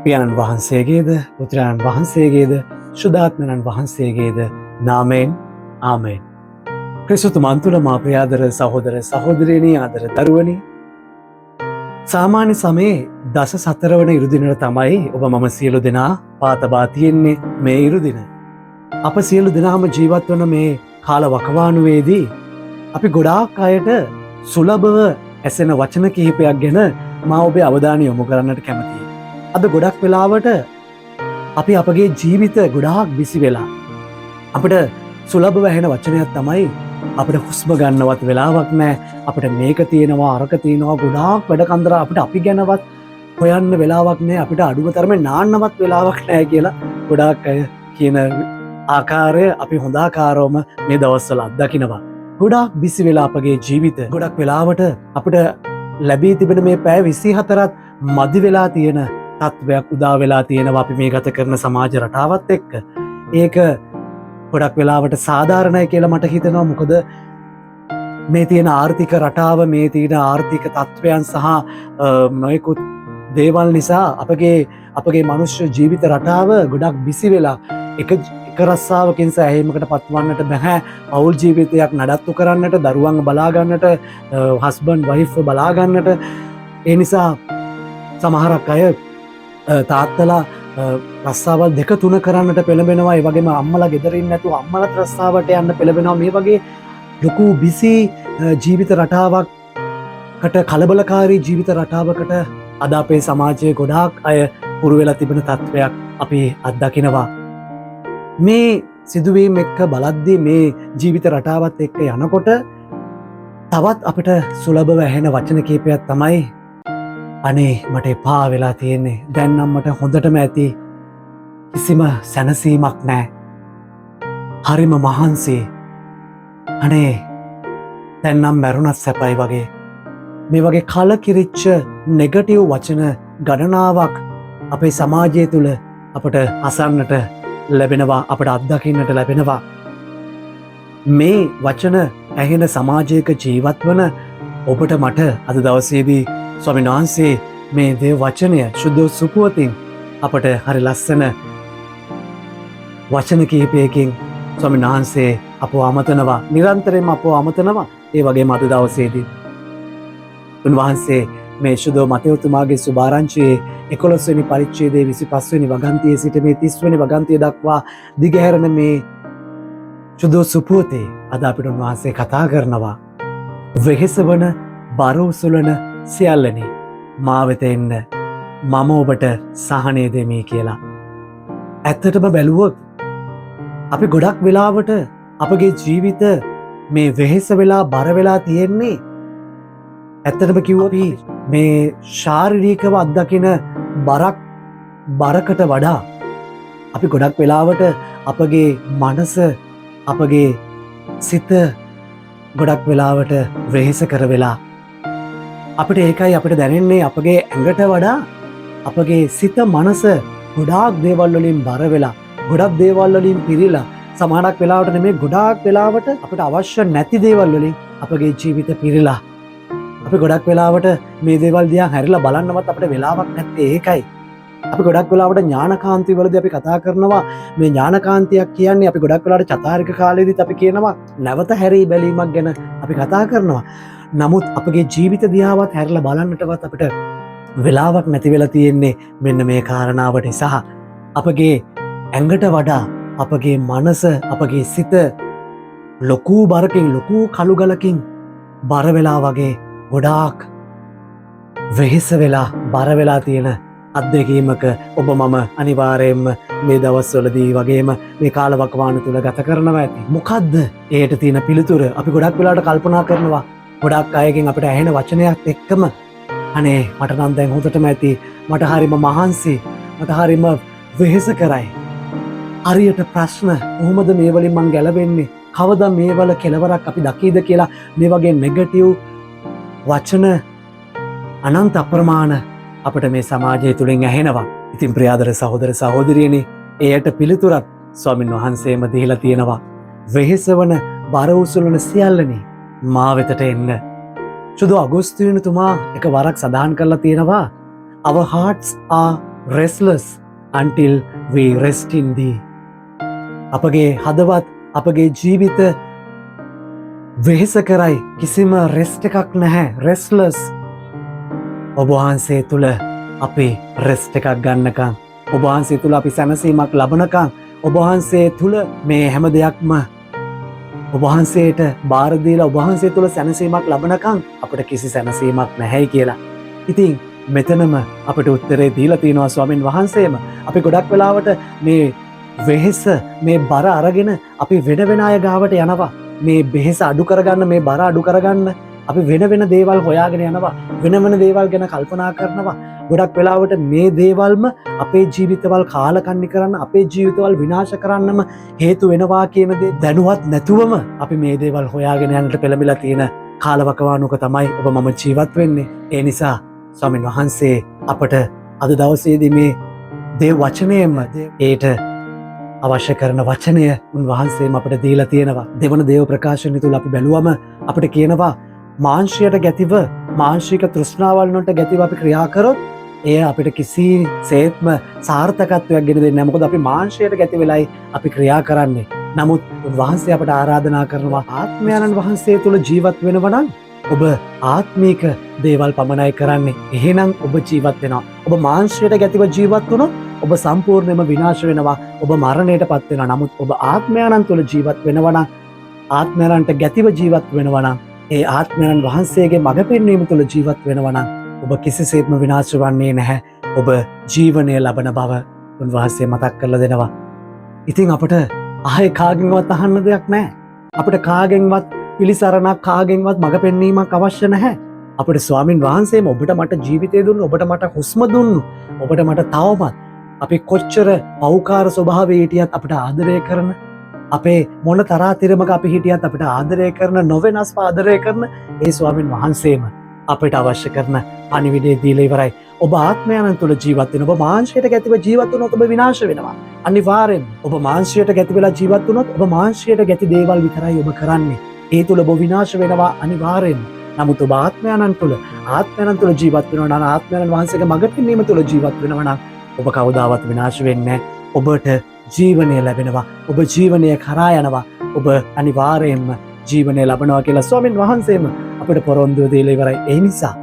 පියාණන් වහන්සේගේද පුත්‍රයන් වහන්සේගේද ශුද්ධාත්මයන් වහන්සේගේද නාමයෙන් ආමේන්. ක්‍රිස්තුතුමන් තුළ මා ප්‍රියාදර සහෝදර සහෝදරියනි ආදර දරුවනි, සාමාන්‍ය සමයේ දස සතරවන ඉරුදිනට තමයි ඔබ මම සියලු දෙනා පාතබා තියෙන්නේ. මේ ඉරුදින අප සියලු දෙනාම ජීවත් වන මේ කාල වකවානුවේදී අපි ගොඩාක් අයට සුලභව ඇසෙන වචන කිහිපයක් ගැන මා ඔබේ අවධානය යොමු කරන්නට කැමතියි. අද ගොඩක් වෙලාවට අපි අපගේ ජීවිත ගොඩාක් බිසි වෙලා අපිට සුලභව ඇහෙන වචනයක් තමයි අපිට හුස්ම ගන්නවත් වෙලාවක් නෑ, අපිට මේක තියෙනවා අරක තියෙනවා, ගොඩාක් වැඩ කන්දරා අපිට අපි ගැනවත් හොයන්න වෙලාවක් නෑ, අපිට අඩුම තරමේ නාන්නවත් වෙලාවක් නෑ කියලා ගොඩාක් අය කියන ආකාරය අපි හොඳාකාරවම මේ දවස්වල අත්දකිනවා. ගොඩාක් බිසි වෙලා අපගේ ජීවිත ගොඩක් වෙලාවට අපිට ලැබී තිබෙන මේ පැය 24ත් මදි වෙලා තියෙන තත්ත්වයක් උදා වෙලා තියෙනවා අපි මේ ගත කරන සමාජ රටාවත් එක්ක. ඒක ගොඩක් වෙලාවට සාධාරණයි කියලා මට හිතෙනවා. මොකද මේ තියෙන ආර්ථික රටාව, මේ තියෙන ආර්ථික තත්ත්වයන් සහ නොයෙකුත් දේවල් නිසා අපගේ මනුෂ්‍ය ජීවිත රටාව ගොඩක් බිසි වෙලා එක රස්සාවකින් සෑහීමකට පත්වන්නට බැහැ. පවුල් ජීවිතයක් නඩත්තු කරන්නට, දරුවන් බලාගන්නට, හස්බන්ඩ් වයිෆ් බලාගන්නට. ඒ නිසා සමහරක් අය තාත්තලා රස්සාවල් දෙක තුන කරන්නට පෙළඹෙනවා. ඒ වගේම අම්මලා ගෙදරින් නැතුව අම්මලත් රස්සාවට යන්න පෙළඹෙනවා. මේ වගේ ලොකු බිසි ජීවිත රටාවකට, කලබලකාරී ජීවිත රටාවකට අද අපේ සමාජයේ ගොඩාක් අය පුරු වෙලා තිබෙන තත්ත්වයක් අපි අත්දකිනවා. මේ සිදුවීම් එක්ක බලද්දී මේ ජීවිත රටාවත් එක්ක යනකොට තවත් අපිට සුලභව ඇහෙන වචන කීපයක් තමයි, අනේ මට එපා වෙලා තියෙන්නේ, දැන් නම් මට හොඳටම ඇති, කිසිම සැනසීමක් නෑ, හරිම මහන්සි, අනේ දැන් නම් මැරුණත් සැපයි වගේ. මේ වගේ කලකිරිච්ච නෙගටිව් වචන ගණනාවක් අපේ සමාජය තුළ අපට අසන්නට ලැබෙනවා, අපට අත්දකින්නට ලැබෙනවා. මේ වචන ඇහෙන සමාජයක ජීවත් වන ඔබට මට අද දවසේදී ස්වාමීන් වහන්සේ මේ දේ වචනය ශුද්ධ සුපුවතින් අපට හරි ලස්සන වචන කිහිපයකින් ස්වාමීන් වහන්සේ අපව අමතනවා, නිරන්තරයෙන්ම අපව අමතනවා. ඒ වගේම අද දවසේදී උන්වහන්සේ මේ ශුද්ධ මතෙව්තුමාගේ සුභාරංචියේ 11 වෙනි පරිච්ඡේදයේ 25 වෙනි වගන්තියේ සිට මේ 30 වෙනි වගන්තිය දක්වා දිගහැරෙන මේ ශුද්ධ සුපුවතේ අද අපිට උන්වහන්සේ කතා කරනවා, වෙහෙස වන බර උසුලන සියල්ලනි මා වෙත එන්න, මම ඔබට සහනය දෙමි කියලා. ඇත්තටම බැලුවොත් අපි ගොඩක් වෙලාවට අපගේ ජීවිත මේ වෙහෙස වෙලා බර වෙලා තියෙන්නේ, ඇත්තටම කිව්වොත් මේ ශාරීරිකව අත්දකින බරකට වඩා අපි ගොඩක් වෙලාවට අපගේ මනස, අපගේ සිත ගොඩක් වෙලාවට වෙහෙස කර වෙලා අපිට ඒකයි අපිට දැනෙන්නේ, අපගේ ඇඟට වඩා අපගේ සිත මනස ගොඩාක් දේවල් වලින් බර වෙලා, ගොඩක් දේවල් වලින් පිරීලා, සමහරක් වෙලාවට නෙමෙයි ගොඩාක් වෙලාවට අපිට අවශ්‍ය නැති දේවල් වලින් අපගේ ජීවිත පිරීලා, අපි ගොඩක් වෙලාවට මේ දේවල් දිහා හැරිලා බලන්නවත් අපිට වෙලාවක් නැත්තේ ඒකයි. අපි ගොඩක් වෙලාවට ඥානකාන්ති වලදී අපි කතා කරනවා, මේ ඥානකාන්තියක් කියන්නේ අපි ගොඩක් වෙලාවට චතාරික කාලෙදිත් අපි කියනවා නැවත හැරී බැලීමක් ගැන අපි කතා කරනවා. නමුත් අපගේ ජීවිත දිහාවත් හැරිලා බලන්නටවත් අපිට වෙලාවක් නැති වෙලා තියෙන්නේ මෙන්න මේ කාරණාවට. සහ අපගේ ඇඟට වඩා අපගේ මනස, අපගේ සිත ලොකු බරකින්, ලොකු කළුගලකින් බර වෙලා වගේ ගොඩාක් වෙහෙස වෙලා බර වෙලා තියෙන අත්දැකීමක ඔබ මම අනිවාර්යයෙන්ම මේ දවස්වලදී වගේම මේ කාලවකවානු තුල ගත කරනවා ඇති. මොකද්ද ඒකට තියෙන පිළිතුර? අපි ගොඩක් වෙලාවට කල්පනා කරනවා, ගොඩක් අයගෙන් අපිට ඇහෙන වචනයක් එක්කම අනේ මට නම් දැන් හොඳටම ඇති, මට හරිම මහන්සි, මට හරිම වෙහෙස කරයි, හරියට ප්‍රශ්න කොහොමද මේ වලින් මං ගැලවෙන්නේ, කවදා මේ වල කෙලවරක් අපි දකීද කියලා මේ වගේ නෙගටිව් වචන අනන්ත අප්‍රමාණ අපට මේ සමාජය තුළින් ඇහෙනවා. ඉතින් ප්‍රියාදර සහෝදර සහෝදරියනි, එයට පිළිතුරක් ස්වාමින් වහන්සේම දීලා තියෙනවා. වෙහෙස වන බර උසුලන සියල්ලනි මා වෙතට එන්න. සුදු අගෝස්තියනතුමා එක වරක් සඳහන් කරලා තියෙනවා, our hearts are restless until we rest in thee. අපගේ හදවත් අපගේ ජීවිත වෙහෙස කරයි, කිසිම රෙස්ට් එකක් නැහැ. restless. ඔබ වහන්සේ තුල අපි රෙස්ට් එකක් ගන්නකම්, ඔබ වහන්සේ තුල අපි සැනසීමක් ලබනකම්, ඔබ වහන්සේ තුල මේ හැම දෙයක්ම ඔබ වහන්සේට බාර දීලා ඔබ වහන්සේ තුල සැනසීමක් ලබනකම් අපිට කිසි සැනසීමක් නැහැයි කියලා. ඉතින් මෙතනම අපිට උත්තරේ දීලා තියෙනවා ස්වාමින් වහන්සේම. අපි ගොඩක් වෙලාවට මේ වෙහෙස, මේ බර අරගෙන අපි වෙන අය ගාවට යනවා. මේ වෙහෙස අඩු කරගන්න, මේ බර අඩු කරගන්න අපි වෙන දේවල් හොයාගෙන යනවා. වෙන දේවල් ගැන කල්පනා කරනවා. ගොඩක් වෙලාවට මේ දේවල්ම අපේ ජීවිතවල කාලකන්ණි කරන්න, අපේ ජීවිතවල විනාශ කරන්නම හේතු වෙනවා කියන දේ දැනුවත් නැතුවම අපි මේ දේවල් හොයාගෙන යන්නට පෙළඹිලා තියෙන කාලවකවානුක තමයි ඔබ මම ජීවත් වෙන්නේ. ඒ නිසා ස්වාමීන් වහන්සේ අපට අද දවසේදී මේ දේව වචනයෙන්ම ඒට අවශ්‍ය කරන වචනය උන්වහන්සේම අපට දීලා තියෙනවා. දෙවන දේව ප්‍රකාශනය තුල අපි බැලුවම අපිට කියනවා මාංශයට ගැතිව, මාංශික තෘෂ්ණාවල් වලට ගැතිව අපි ක්‍රියා කරොත් එය අපිට කිසි සේත්ම සාර්ථකත්වයක් ගෙන දෙන්නේ නැහැ. මොකද අපි මාංශයට ගැති වෙලයි අපි ක්‍රියා කරන්නේ. නමුත් උන්වහන්සේ අපට ආරාධනා කරනවා ආත්මයන්න් වහන්සේ තුල ජීවත් වෙනවා නම් ඔබ ආත්මීක දේවල් පමණයි කරන්නේ. එහෙනම් ඔබ ජීවත් වෙනවා. ඔබ මාංශයට ගැතිව ජීවත් වුණොත් ඔබ සම්පූර්ණයෙන්ම විනාශ වෙනවා. ඔබ මරණයට පත් වෙනවා. නමුත් ඔබ ආත්මයන්න් තුල ජීවත් වෙනවා නම්, ආත්මයන්ට ගැතිව ජීවත් වෙනවා නම්, ඒ ආත්මයන් වහන්සේගේ මඟ පෙන්වීම තුළ ජීවත් වෙනවා නම් ඔබ කිසිසේත්ම විනාශ වන්නේ නැහැ. ඔබ ජීවනය ලබන බව උන්වහන්සේ මතක් කරලා දෙනවා. ඉතින් අපට ආයේ කාගෙන්වත් අහන්න දෙයක් නැහැ. අපිට කාගෙන්වත් පිළිසරණක්, කාගෙන්වත් මඟ පෙන්වීමක් අවශ්‍ය නැහැ. අපිට ස්වාමින් වහන්සේම ඔබට මට ජීවිතය දුන්නු, ඔබට මට හුස්ම දුන්නු, ඔබට මට තවමත් අපි කොච්චර පෞකාර ස්වභාවයේ හිටියත් අපිට ආදරය කරන, අපේ මොන තරාතිරමක අපි හිටියත් අපිට ආදරය කරන, නොවෙනස්ව ආදරය කරන ඒ ස්වාමින් වහන්සේම අපිට අවශ්‍ය කරන පණිවිඩය දීලා ඉවරයි. ඔබ ආත්මයන් තුළ ජීවත් වෙන, ඔබ මාංශයට ගැතිව ජීවත් වුණොත් ඔබ විනාශ වෙනවා. අනිවාර්යෙන් ඔබ මාංශයට ගැති වෙලා ජීවත් වුණොත් ඔබ මාංශයට ගැති දේවල් විතරයි ඔබ කරන්නේ. ඒ තුළ ඔබ විනාශ වෙනවා අනිවාර්යෙන්. නමුත් ඔබ ආත්මයන් තුළ ජීවත් වෙනවා නම්, ආත්මයන් වහන්සේගේ මඟ පෙන්වීම තුළ ජීවත් වෙනවා නම් ඔබ කවදාවත් විනාශ වෙන්නේ නැහැ. ඔබට ජීවනය ලැබෙනවා. ඔබ ජීවනය කරා යනවා. ඔබ අනිවාර්යයෙන්ම ජීවනය ලබනවා කියලා ස්වාමින් වහන්සේම අපිට පොරොන්දු දීලා ඉවරයි. ඒ නිසා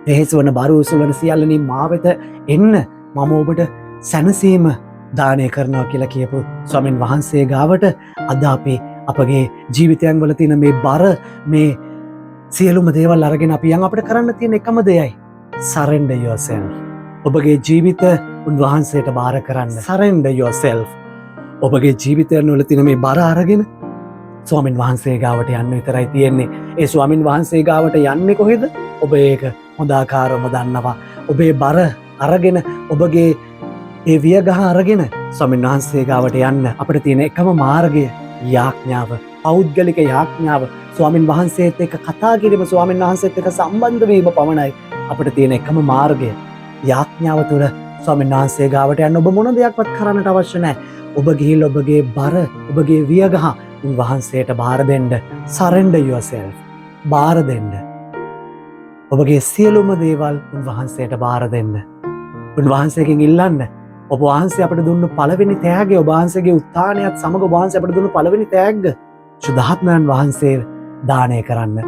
වෙහෙස වන බර උසුලන සියල්ලනි මා වෙත එන්න, මම ඔබට සැනසීම දානය කරනවා කියලා කියපු ස්වාමින් වහන්සේ ගාවට අද අපි අපගේ ජීවිතයන් වල තියෙන මේ බර, මේ සියලුම දේවල් අරගෙන අපි යන් අපිට කරන්න තියෙන එකම දෙයයි surrender yourself. ඔබගේ ජීවිත උන්වහන්සේට බාර කරන්න. surrender yourself. ඔබගේ ජීවිතයන් වල තියෙන මේ බර අරගෙන ස්වාමින් වහන්සේ ගාවට යන්න විතරයි තියෙන්නේ. ඒ ස්වාමින් වහන්සේ ගාවට යන්නේ කොහෙද? ඔබ ඒක හොඳාකාරවම දන්නවා. ඔබේ බර අරගෙන, ඔබගේ ඒ වියගහ අරගෙන ස්වාමින් වහන්සේ ගාවට යන්න අපිට තියෙන එකම මාර්ගය යාඥාව, පෞද්ගලික යාඥාව. ස්වාමින් වහන්සේත් එක්ක කතා කිරීම, ස්වාමින් වහන්සේත් එක්ක සම්බන්ධ වීම පමණයි අපිට තියෙන එකම මාර්ගය. යාඥාව තුළ ස්වාමීන් වහන්සේ ගාවට යන්න ඔබ මොන දෙයක්වත් කරන්නට අවශ්‍ය නැහැ. ඔබ ගිහිල්ලා ඔබගේ බර, ඔබගේ වියගහ උන්වහන්සේට බාර දෙන්න. surrender yourself. බාර දෙන්න. ඔබගේ සියලුම දේවල් උන්වහන්සේට බාර දෙන්න. උන්වහන්සේගෙන් ඉල්ලන්න. ඔබ වහන්සේ අපට දුන්නු පළවෙනි තෑග්ගය, ඔබ වහන්සේගේ උත්ථානයත් සමග ඔබ වහන්සේ අපට දුන්නු පළවෙනි තෑග්ග සුද්ධාත්මයන් වහන්සේ දානය කරන්න.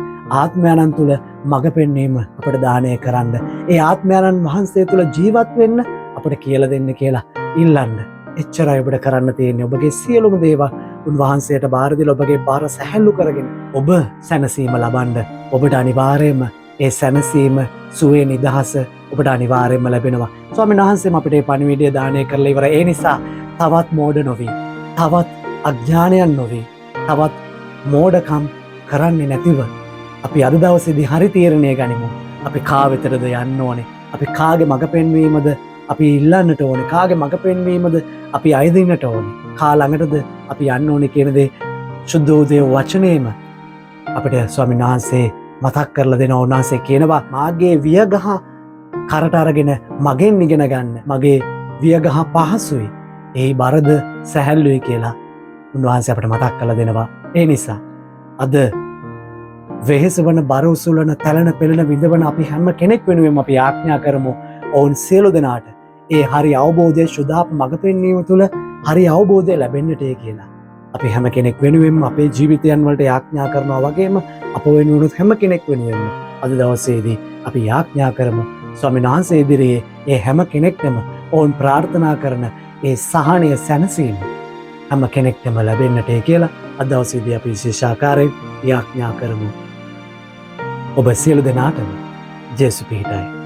ආත්මයන් තුළ මඟ පෙන්වීම අපට දානය කරන්න. ඒ ආත්මයන් වහන්සේ තුළ ජීවත් වෙන්න අපට කියලා දෙන්න කියලා ඉල්ලන්න. එච්චරයි ඔබට කරන්න තියෙන්නේ. ඔබගේ සියලුම දේවල් උන්වහන්සේට බාර දීලා ඔබගේ බාර සැහැල්ලු කරගෙන ඔබ සැනසීම ලබන්න. ඔබට අනිවාර්යයෙන්ම ඒ සැනසීම, සුවේ, නිදහස ඔබට අනිවාර්යයෙන්ම ලැබෙනවා. ස්වාමීන් වහන්සේම අපිට මේ පණිවිඩය දානය කරලා ඉවරයි. ඒ නිසා තවත් මෝඩ නොවි, තවත් අඥානයන් නොවි, තවත් මෝඩකම් කරන්නේ නැතිව අපි අද දවසේදී හරි තීරණය ගනිමු. අපි කා වෙතටද යන්න ඕනේ? අපි කාගේ මඟ පෙන්වීමද අපි ඉල්ලන්නට ඕනේ? කාගේ මඟ පෙන්වීමද අපි අයදින්නට ඕනේ? කා ළඟටද අපි යන්න ඕනේ කියන දේ සුද්ධෝදය වචනේම අපිට ස්වාමීන් වහන්සේ මතක් කරලා දෙනවා. උන්වහන්සේ කියනවා මාගේ වියගහ කරට අරගෙන මගෙන් ඉගෙන ගන්න. මගේ වියගහ පහසුයි, ඒ බරද සැහැල්ලුයි කියලා උන්වහන්සේ අපිට මතක් කරලා දෙනවා. ඒ නිසා අද වෙහෙස වන, බර උසුලන, තැලෙන, පෙළෙන, විඳවන අපි හැම කෙනෙක් වෙනුවෙන් අපි ආඥා කරමු ඔවුන් සියලු දෙනාට ඒ හරි අවබෝධය ශුද්ධාත්ම මඟ පෙන්වීම තුළ හරි අවබෝධය ලැබෙන්නට කියලා. අපි හැම කෙනෙක් වෙනුවෙන්ම අපේ ජීවිතයන් වලට යාඥා කරනවා වගේම අප වෙනුවනුත් හැම කෙනෙක් වෙනුවෙන්ම අද දවසේදී අපි යාඥා කරමු. ස්වාමීන් වහන්සේ ඉදිරියේ ඒ හැම කෙනෙක්ටම ඔවුන් ප්‍රාර්ථනා කරන ඒ සහනය සැනසීම හැම කෙනෙක්ටම ලැබෙන්නට කියලා අද දවසේදී අපි විශේෂාකාරයෙන් යාඥා කරමු. ඔබ සියලු දෙනාටම ජේසු පිහිටයි.